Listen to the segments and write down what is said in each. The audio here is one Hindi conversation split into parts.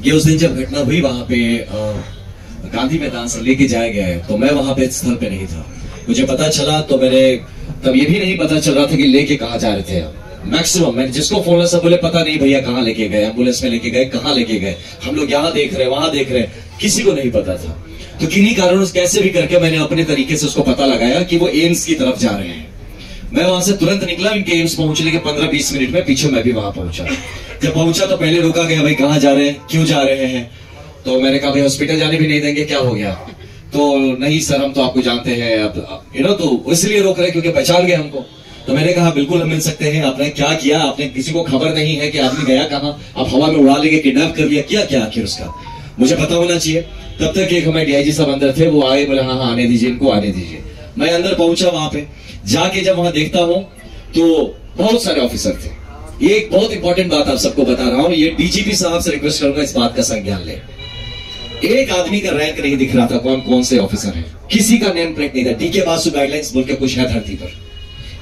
ये उस दिन जब घटना हुई वहां पे गांधी मैदान से लेके जाया गया है, तो मैं वहां पे स्थल पे नहीं था। मुझे पता चला तो मेरे तब ये भी नहीं पता चल रहा था कि लेके कहाँ जा रहे थे। मैक्सिमम मैंने जिसको फोन सब बोले पता नहीं भैया कहाँ लेके गए, एम्बुलेंस में लेके गए, कहाँ लेके गए, हम लोग यहाँ देख रहे हैं वहां देख रहे हैं, किसी को नहीं पता था। तो किन्हीं कारणों से कैसे भी करके मैंने अपने तरीके से उसको पता लगाया कि वो एम्स की तरफ जा रहे हैं। मैं वहां से तुरंत निकला, इनके एम्स पहुंचने के 15-20 मिनट में पीछे मैं भी वहां पहुंचा। जब पहुंचा तो पहले रोका गया, भाई कहाँ जा रहे हैं, क्यों जा रहे हैं। तो मैंने कहा भाई हॉस्पिटल जाने भी नहीं देंगे, क्या हो गया। तो नहीं सर हम तो आपको जानते हैं, अब तो इसलिए रोक रहे क्योंकि पहचान गए हमको। तो मैंने कहा बिल्कुल हम मिल सकते हैं। आपने क्या किया, आपने किसी को खबर नहीं है कि आदमी गया कहाँ, आप हवा में उड़ा लेंगे, किडनैप कर लिया, क्या क्या आखिर उसका मुझे पता होना चाहिए। तब तक एक हमारे डीआईजी साहब अंदर थे, वो आए, बोले हाँ आने दीजिए इनको, आने दीजिए। मैं अंदर पहुंचा, वहां पे जाके जब वहां देखता हूं तो बहुत सारे ऑफिसर थे। ये एक बहुत इंपॉर्टेंट बात आप सबको बता रहा हूं, ये डीजीपी साहब से रिक्वेस्ट करूंगा इस बात का संज्ञान ले। एक आदमी का रैंक नहीं दिख रहा था, कौन कौन से ऑफिसर हैं, किसी का नेम प्लेट नहीं था। डीके बासु गाइडलाइंस बोल के कुछ है धरती पर।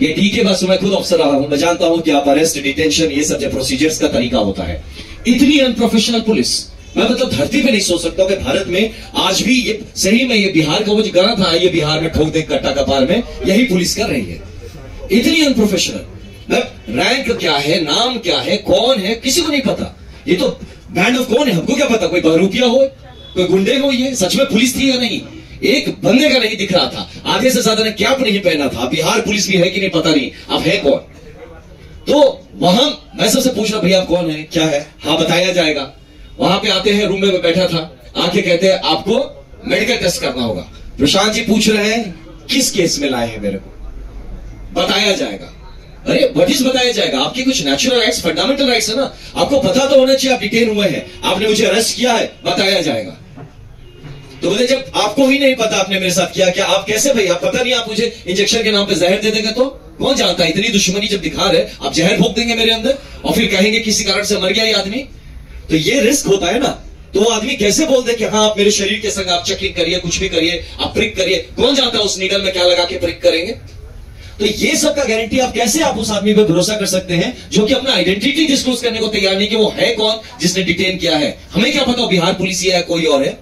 ये डीके बासु, मैं खुद अफसर रहा हूं, मैं जानता हूं कि आप अरेस्ट, डिटेंशन, ये सब जो प्रोसीजर्स का तरीका होता है। इतनी अनप्रोफेशनल पुलिस मैं मतलब धरती पे नहीं सोच सकता कि भारत में आज भी ये सही में, ये बिहार का वो जो गाना था, ये बिहार में ठोक दे कट्टा कपार में, यही पुलिस कर रही है। इतनी अनप्रोफेशनल। रैंक क्या है, नाम क्या है, कौन है, किसी को नहीं पता। ये तो बैंड ऑफ कौन है, हमको क्या पता, कोई बहरूपिया हो, कोई गुंडे हो, ये सच में पुलिस थी या नहीं, एक बंदे का नहीं दिख रहा था। आधे से ज्यादा ने कैप नहीं पहना था। बिहार पुलिस भी है कि नहीं पता नहीं, अब है कौन। तो वहां मैं सबसे पूछ रहा भैया आप कौन है, क्या है, हाँ बताया जाएगा। वहां पे आते हैं, रूम में बैठा था, आके कहते हैं आपको मेडिकल टेस्ट करना होगा। प्रशांत जी पूछ रहे हैं किस केस में लाए हैं मेरे को, बताया जाएगा। अरे व्हाट इज बताया जाएगा, आपकी कुछ नेचुरल राइट्स, फंडामेंटल राइट्स है ना, आपको पता तो होना चाहिए आप डिटेन हुए हैं, आपने मुझे अरेस्ट किया है, बताया जाएगा। तो बोले जब आपको ही नहीं पता आपने मेरे साथ किया क्या, आप कैसे भाई, आप पता नहीं, आप मुझे इंजेक्शन के नाम पे जहर दे देंगे तो कौन जानता है। इतनी दुश्मनी जब दिखा रहे, आप जहर भोग देंगे मेरे अंदर और फिर कहेंगे किसी कारण से मर गया ये आदमी, तो ये रिस्क होता है ना। तो वो आदमी कैसे बोल दे कि हाँ आप मेरे शरीर के संग आप चेकिंग करिए, कुछ भी करिए, आप प्रिक करिए, कौन जानता है उस नीडल में क्या लगा के प्रिक करेंगे। तो ये सब का गारंटी आप कैसे आप उस आदमी पे भरोसा कर सकते हैं जो कि अपना आइडेंटिटी डिस्क्लोज करने को तैयार नहीं कि वो है कौन जिसने डिटेन किया है। हमें क्या पता बिहार पुलिस है या कोई और है।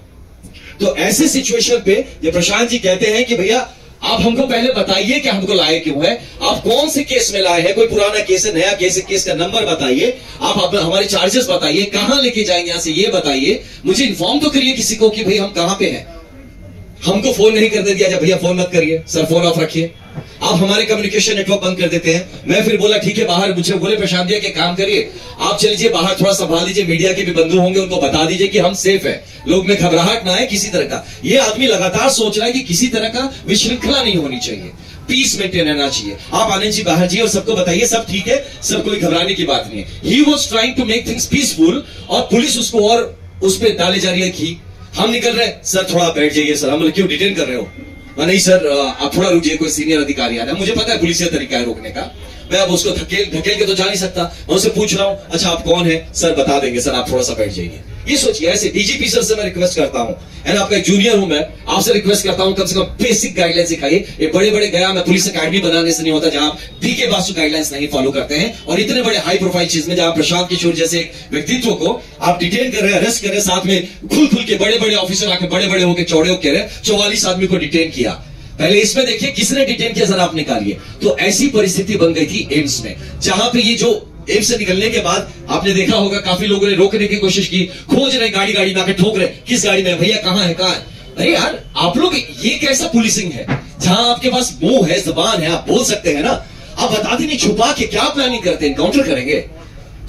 तो ऐसे सिचुएशन पे ये प्रशांत जी कहते हैं कि भैया आप हमको पहले बताइए कि हमको लाए क्यों है, आप कौन से केस में लाए हैं, कोई पुराना केस है, नया केस है, केस का नंबर बताइए, आप हमारे चार्जेस बताइए, कहां लेके जाएंगे यहां से ये बताइए, मुझे इन्फॉर्म तो करिए किसी को कि भाई हम कहां पे हैं। हमको फोन नहीं करने दिया जब भैया फोन मत करिए सर, फोन ऑफ रखिए। आप हमारे कम्युनिकेशन नेटवर्क बंद कर देते हैं। मैं फिर बोला ठीक है बाहर, मुझे बोले प्रशांत जी के काम करिए, आप चलिए बाहर थोड़ा संभाल लीजिए, मीडिया के भी बंधु होंगे उनको बता दीजिए कि हम सेफ है, लोग में घबराहट ना है किसी तरह का। ये आदमी लगातार सोच रहा है कि किसी तरह का विश्रृंखला नहीं होनी चाहिए, पीस मेंटेन रहना चाहिए। आप आनंद जी बाहर जी और सबको बताइए सब ठीक है, सब कोई घबराने की बात नहीं है। He was trying to make things peaceful और पुलिस उसको और उस पर डाले जा रही है कि हम निकल रहे हैं सर, थोड़ा बैठ जाइए सर। हम क्यों डिटेन कर रहे हो, नहीं सर आप थोड़ा रुकिए, कोई सीनियर अधिकारी आ रहा है, मुझे पता है पुलिस का तरीका है रोकने का, मैं अब उसको धकेल के तो जा नहीं सकता। मैं उससे पूछ रहा हूं अच्छा आप कौन है, सर बता देंगे सर, आप थोड़ा सा बैठ जाइए। ये सोचिए, ऐसे डीजीपी सर से मैं रिक्वेस्ट करता हूं, एंड आपका एक जूनियर हूं मैं, आपसे रिक्वेस्ट करता हूं कम से कम बेसिक गाइडलाइन सिखाइए। ये बड़े बड़े गया मैं पुलिस अकेडमी बनाने से नहीं होता जहां डीके बासु गाइडलाइंस नहीं फॉलो करते हैं, और इतने बड़े हाई प्रोफाइल चीज में जहां प्रशांत किशोर जैसे एक व्यक्तित्व को आप डिटेन कर रहे हैं, अरेस्ट कर रहे हैं, साथ में खुल के बड़े बड़े ऑफिसर आके बड़े बड़े होकर चौड़े होकर 44 आदमी को डिटेन किया। पहले इसमें देखिए किसने डिटेन किया, जरा आप निकालिए। तो ऐसी परिस्थिति बन गई थी एम्स में, जहां पे ये जो एम्स से निकलने के बाद आपने देखा होगा काफी लोगों ने रोकने की कोशिश की, खोज रहे, गाड़ी गाड़ी में आके ठोक रहे, किस गाड़ी में भैया, कहां है कहां है। अरे यार आप लोग, ये कैसा पुलिसिंग है जहां आपके पास मुंह है, जबान है, आप बोल सकते हैं ना, आप बताते नहीं, छुपा के क्या प्लानिंग करते हैं, इनकाउंटर करेंगे।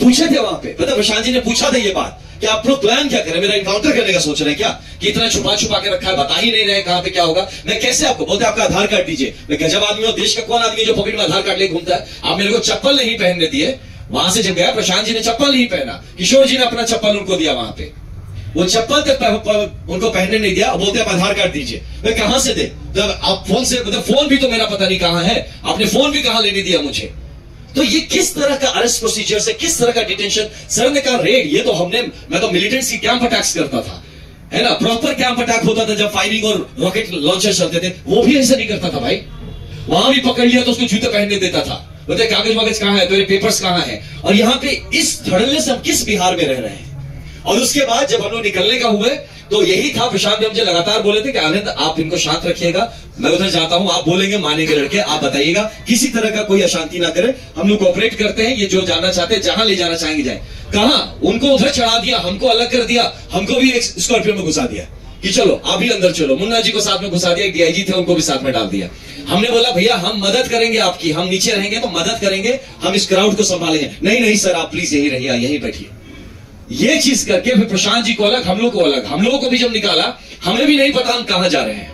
पूछे थे वहां पे, पता प्रशांत जी ने पूछा था ये बात कि आप लोग प्लान क्या करें, मेरा इनकाउंटर करने का सोच रहे हैं क्या, कि इतना छुपा छुपा के रखा है, बता ही नहीं रहे कहां पे क्या होगा। मैं कैसे आपको बोलते आपका आधार कार्ड दीजिए, मैं गजब आदमी हूं, देश का कौन आदमी जो पॉकेट में आधार कार्ड लेके घूमता है। आप मेरे को चप्पल नहीं पहनने दिए, वहां से जब गया प्रशांत जी ने चप्पल नहीं पहना, किशोर जी ने अपना चप्पल उनको दिया, वहां पे वो चप्पल तक उनको पहनने नहीं दिया, बोलते आप आधार कार्ड दीजिए। मैं कहां से दे, आप फोन से, मतलब फोन भी तो मेरा पता नहीं कहां है, आपने फोन भी कहां लेने दिया मुझे। तो ये किस तरह का अरेस्ट प्रोसीजर है, किस तरह का डिटेंशन। सर ने कहा रेड, ये तो हमने, मैं तो मिलिटेंट्स की कैंप अटैक्स करता था, है ना, प्रॉपर कैंप अटैक होता था जब फायरिंग और रॉकेट लॉन्चर चलते थे, वो भी ऐसा नहीं करता था भाई। वहां भी पकड़ लिया तो उसको जूते पहनने देता था, बोलते कागज वागज कहां है, तेरे पेपर्स कहां है। और यहाँ पे इस धड़ल्ले से हम किस बिहार में रह रहे हैं। और उसके बाद जब हम लोग निकलने का हुए तो यही था, प्रशांत ने मुझे लगातार बोले थे कि आनंद आप इनको शांत रखिएगा, मैं उधर जाता हूं, आप बोलेंगे मानेंगे लड़के, आप बताइएगा, किसी तरह का कोई अशांति ना करे, हम लोग कोऑपरेट करते हैं, ये जो जाना चाहते हैं जहां ले जाना चाहेंगे जाए। कहां उनको उधर चढ़ा दिया, हमको अलग कर दिया, हमको भी एक स्कॉर्पियो में घुसा दिया कि चलो आप भी अंदर चलो, मुन्ना जी को साथ में घुसा दिया, एक डीआईजी थे उनको भी साथ में डाल दिया। हमने बोला भैया हम मदद करेंगे आपकी, हम नीचे रहेंगे तो मदद करेंगे, हम इस क्राउड को संभालेंगे। नहीं नहीं सर आप प्लीज यही रहिए, यहीं बैठिए। ये चीज करके फिर प्रशांत जी को अलग, हम लोग को अलग, हम लोगों को भी जब निकाला हमें भी नहीं पता हम कहां जा रहे हैं,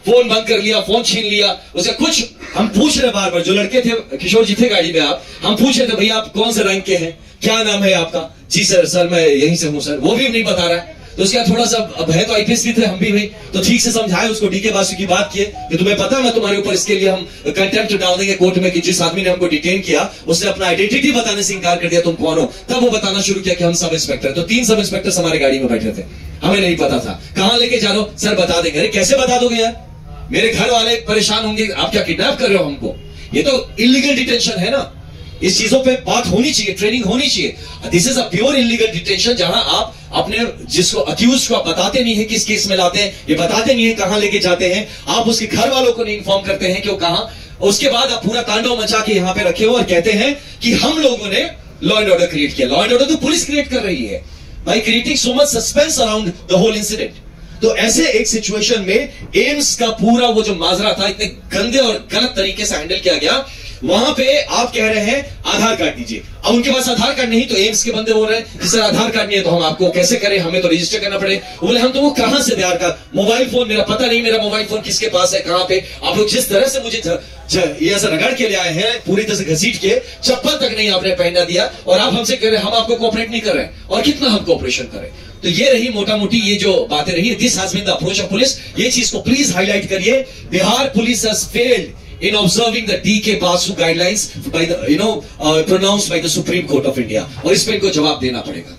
फोन बंद कर लिया, फोन छीन लिया, उसे कुछ हम पूछ रहे बार बार, जो लड़के थे, किशोर जी थे गाड़ी में, आप हम पूछ रहे थे भैया आप कौन से रैंक के हैं, क्या नाम है आपका, जी सर मैं यहीं से हूं सर, वो भी नहीं बता रहा है। तो उसका थोड़ा सा अब है तो आईपीएस भी थे हम भी भाई, तो ठीक से समझाए उसको, डीके बासु की बात किए कि तुम्हें पता है मैं तुम्हारे ऊपर इसके लिए हम कंटेम्प्ट डाल देंगे कोर्ट में कि जिस आदमी ने हमको डिटेन किया उसने अपना आइडेंटिटी बताने से इंकार कर दिया, तुम कौन हो। तब वो बताना शुरू किया कि हम सब इंस्पेक्टर। तो 3 सब इंस्पेक्टर हमारे गाड़ी में बैठे थे, हमें नहीं पता था कहां लेके जा रहे हो, सर बता देंगे। अरे कैसे बता दोगे यार, मेरे घर वाले परेशान होंगे, आप क्या किडनैप कर रहे हो हमको, ये तो इलीगल डिटेंशन है ना। इस चीजों पे बात होनी चाहिए, ट्रेनिंग होनी चाहिए। This is a pure illegal detention, जहां आप अपने जिसको अक्यूज को आप बताते नहीं है किस केस में लाते हैं, ये बताते नहीं है कहां लेके जाते हैं, आप उसके घर वालों को नहीं इन्फॉर्म करते हैं कि वो कहां, उसके बाद आप पूरा तांडव मचा के यहां पे रखे हो और कहते हैं कि हम लोगों ने लॉ एंड ऑर्डर क्रिएट किया। लॉ एंड ऑर्डर तो पुलिस क्रिएट कर रही है भाई, creating so much suspense around the whole incident. तो ऐसे एक सिचुएशन में एम्स का पूरा वो जो माजरा था इतने गंदे और गलत तरीके से हैंडल किया गया। वहां पे आप कह रहे हैं आधार कार्ड दीजिए, अब उनके पास आधार कार्ड नहीं, तो एम्स के बंदे बोल रहे हैं कि सर आधार कार्ड नहीं है तो हम आपको कैसे करें, हमें तो रजिस्टर करना पड़े। बोले हम तो वो कहां से आधार कार्ड, मोबाइल फोन मेरा पता नहीं, मेरा मोबाइल फोन किसके पास है, कहां पे। आप लोग जिस तरह से मुझे ये ऐसा रगड़ के ले आए हैं, पूरी तरह से घसीट के, चप्पल तक नहीं आपने पहना दिया, और आप हमसे कह रहे हैं हम आपको कोऑपरेट नहीं कर रहे हैं, और कितना हम कोऑपरेशन करें। तो ये रही मोटा मोटी ये जो बातें रही, this has been the approach of police. ये चीज को प्लीज हाईलाइट करिए, Bihar police has failed in observing the D.K. Basu guidelines by the pronounced by the Supreme Court of India, और इस पे इनको जवाब देना पड़ेगा।